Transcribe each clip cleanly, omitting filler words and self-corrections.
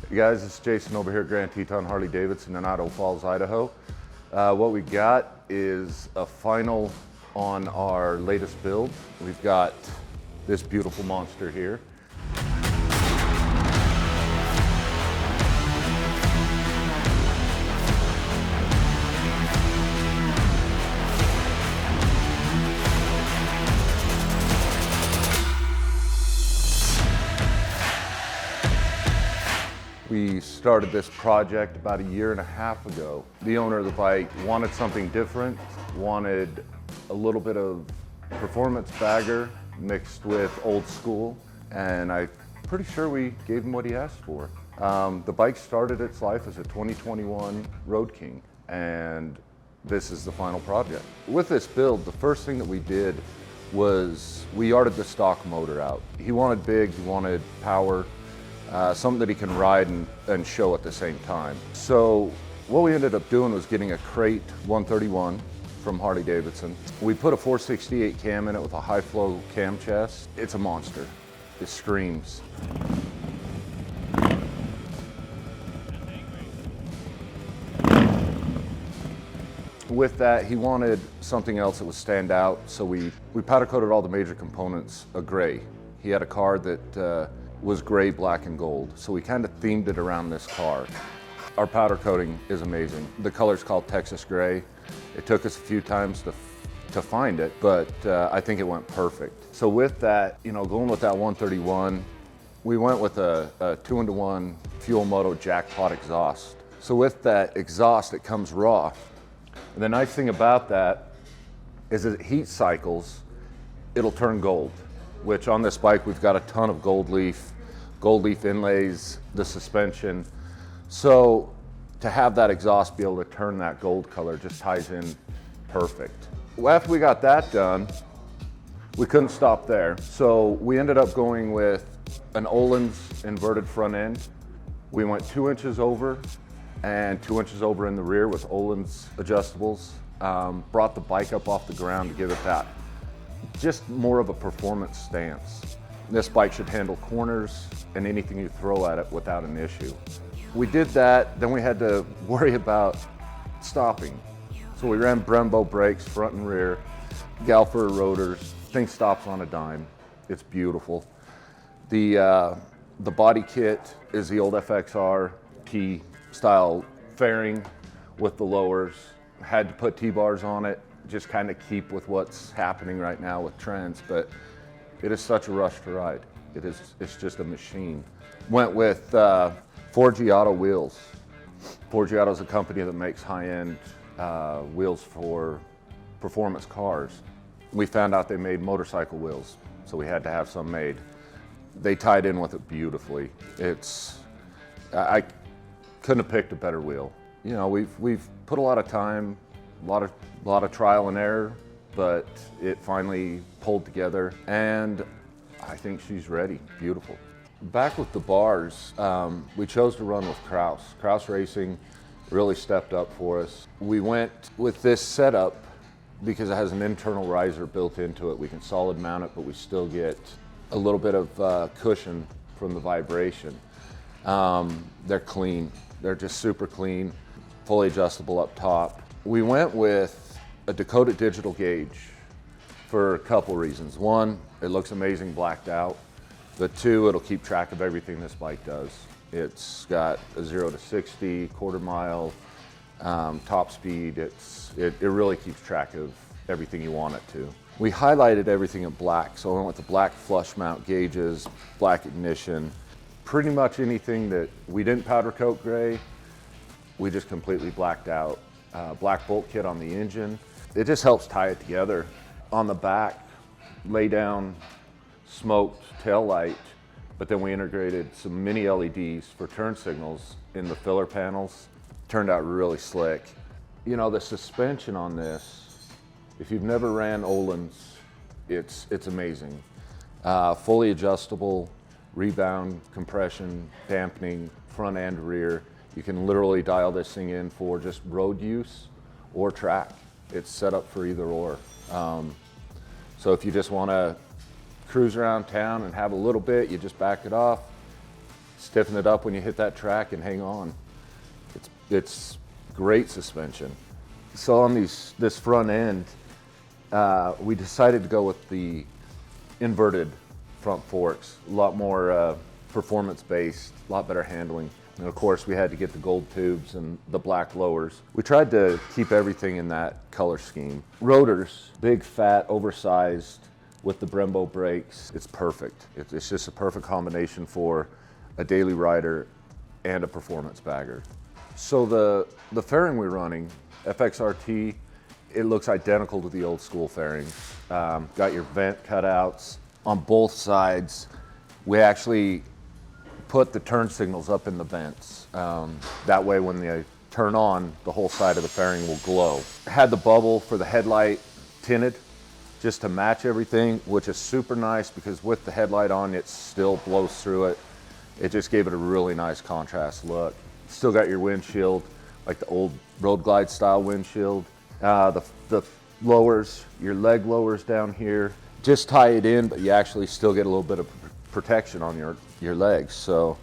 Hey guys, it's Jayson over here at Grand Teton Harley-Davidson in Idaho Falls, Idaho. What we got is a final on our latest build. We've got this beautiful monster here. We started this project about 1.5 years ago. The owner of the bike wanted something different, wanted a little bit of performance bagger mixed with old school, and I'm pretty sure we gave him what he asked for. The bike started its life as a 2021 Road King, and this is the final project. With this build, the first thing that we did was we yarded the stock motor out. He wanted big, he wanted power, something that he can ride and show at the same time. So what we ended up doing was getting a crate 131 from Harley-Davidson. We put a 468 cam in it with a high flow cam chest. It's a monster. It screams. With that, he wanted something else that would stand out, so we powder coated all the major components a gray. He had a car that was gray, black, and gold. So we kind of themed it around this car. Our powder coating is amazing. The color's called Texas Gray. It took us a few times to find it, but I think it went perfect. So with that, going with that 131, we went with a 2-in-1 Fuel Moto jackpot exhaust. So with that exhaust, it comes raw. And the nice thing about that is as it heat cycles, it'll turn gold, which on this bike, we've got a ton of gold leaf inlays, the suspension. So to have that exhaust be able to turn that gold color just ties in perfect. After we got that done, we couldn't stop there. So we ended up going with an Öhlins inverted front end. We went 2 inches over and 2 inches over in the rear with Öhlins adjustables. Brought the bike up off the ground to give it that just more of a performance stance. This bike should handle corners and anything you throw at it without an issue. We did that, then we had to worry about stopping. So we ran Brembo Brakes, front and rear, Galfer rotors. Thing stops on a dime. It's beautiful. The body kit is the old FXR-Styled fairing with the lowers. Had to put T-bars on it, just kind of keep with what's happening right now with trends, but it is such a rush to ride. It's just a machine. Went with 4G Auto wheels. 4G Auto is a company that makes high-end wheels for performance cars. We found out they made motorcycle wheels, so we had to have some made. They tied in with it beautifully. I couldn't have picked a better wheel. We've put a lot of time, a lot of trial and error, but it finally pulled together, and I think she's ready. Beautiful. Back with the bars, we chose to run with Kraus. Kraus Racing really stepped up for us. We went with this setup because it has an internal riser built into it. We can solid mount it, but we still get a little bit of cushion from the vibration. They're clean. They're just super clean, fully adjustable up top. We went with a Dakota digital gauge for a couple reasons. One, it looks amazing blacked out, but two, it'll keep track of everything this bike does. It's got a 0 to 60, quarter mile, top speed. It really keeps track of everything you want it to. We highlighted everything in black, so I went with the black flush mount gauges, black ignition, pretty much anything that we didn't powder coat gray, we just completely blacked out. Black bolt kit on the engine. It just helps tie it together. On the back, lay down smoked tail light, but then we integrated some mini LEDs for turn signals in the filler panels. Turned out really slick. The suspension on this, if you've never ran Öhlins, it's amazing. Fully adjustable, rebound, compression, dampening, front and rear. You can literally dial this thing in for just road use or track. It's set up for either or. So if you just want to cruise around town and have a little bit, you just back it off. stiffen it up when you hit that track and hang on. It's great suspension. So on this front end, we decided to go with the inverted front forks, a lot more performance-based, a lot better handling. And of course, we had to get the gold tubes and the black lowers. We tried to keep everything in that color scheme. Rotors, big, fat, oversized with the Brembo brakes. It's perfect. It's just a perfect combination for a daily rider and a performance bagger. So the fairing we're running, FXR-T, it looks identical to the old school fairings. Got your vent cutouts on both sides. We actually put the turn signals up in the vents. That way when they turn on, the whole side of the fairing will glow. Had the bubble for the headlight tinted just to match everything, which is super nice because with the headlight on, it still blows through it. It just gave it a really nice contrast look. Still got your windshield, like the old Road Glide style windshield. The lowers, your leg lowers down here, just tie it in, but you actually still get a little bit of protection on your legs. So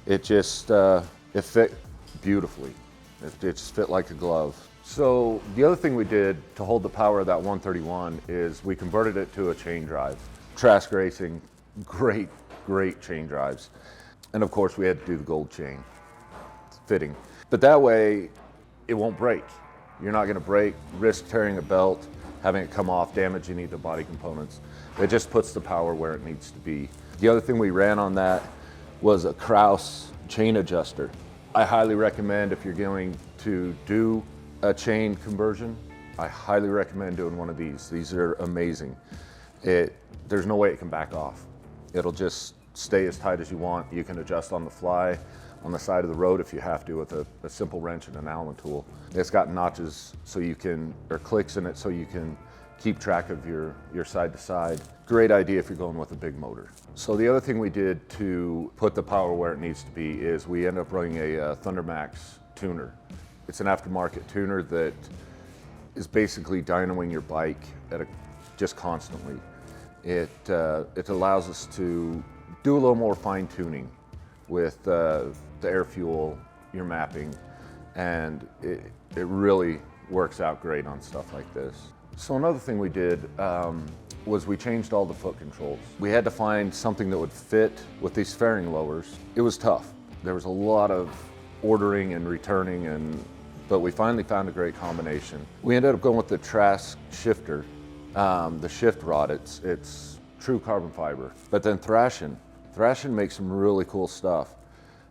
it just, it fit beautifully. It just fit like a glove. So the other thing we did to hold the power of that 131 is we converted it to a chain drive. Trask Racing, great chain drives. And of course we had to do the gold chain fitting. But that way it won't break. You're not gonna break, risk tearing a belt, having it come off, damaging any of the body components. It just puts the power where it needs to be. The other thing we ran on that was a Kraus chain adjuster. I highly recommend if you're going to do a chain conversion, I highly recommend doing one of these. These are amazing. There's no way it can back off. It'll just stay as tight as you want. You can adjust on the fly, on the side of the road if you have to with a simple wrench and an Allen tool. It's got notches so you can, or clicks in it so you can keep track of your side to side. Great idea if you're going with a big motor. So the other thing we did to put the power where it needs to be is we ended up running a Thundermax tuner. It's an aftermarket tuner that is basically dynoing your bike just constantly. It allows us to do a little more fine tuning with the air fuel, your mapping, and it really works out great on stuff like this. So another thing we did was we changed all the foot controls. We had to find something that would fit with these fairing lowers. It was tough. There was a lot of ordering and returning, but we finally found a great combination. We ended up going with the Trask shifter, the shift rod. It's true carbon fiber. But then Thrashin makes some really cool stuff.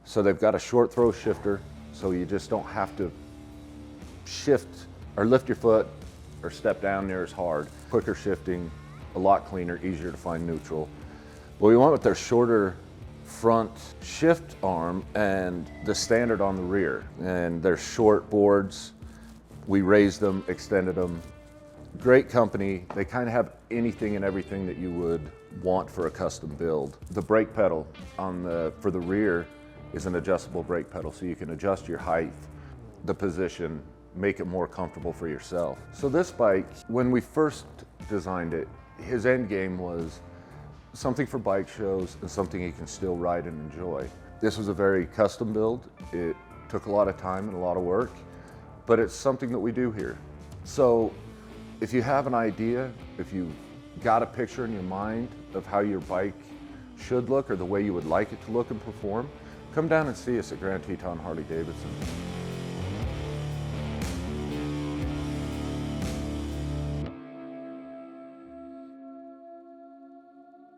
So they've got a short throw shifter, so you just don't have to shift or lift your foot or step down near as hard. Quicker shifting, a lot cleaner, easier to find neutral. But we went with their shorter front shift arm and the standard on the rear. And they're short boards. We raised them, extended them. Great company. They kind of have anything and everything that you would want for a custom build. The brake pedal for the rear is an adjustable brake pedal, so you can adjust your height, the position, make it more comfortable for yourself. So this bike, when we first designed it, his end game was something for bike shows and something he can still ride and enjoy. This was a very custom build. It took a lot of time and a lot of work, but it's something that we do here. So if you have an idea, if you've got a picture in your mind of how your bike should look or the way you would like it to look and perform, come down and see us at Grand Teton Harley-Davidson.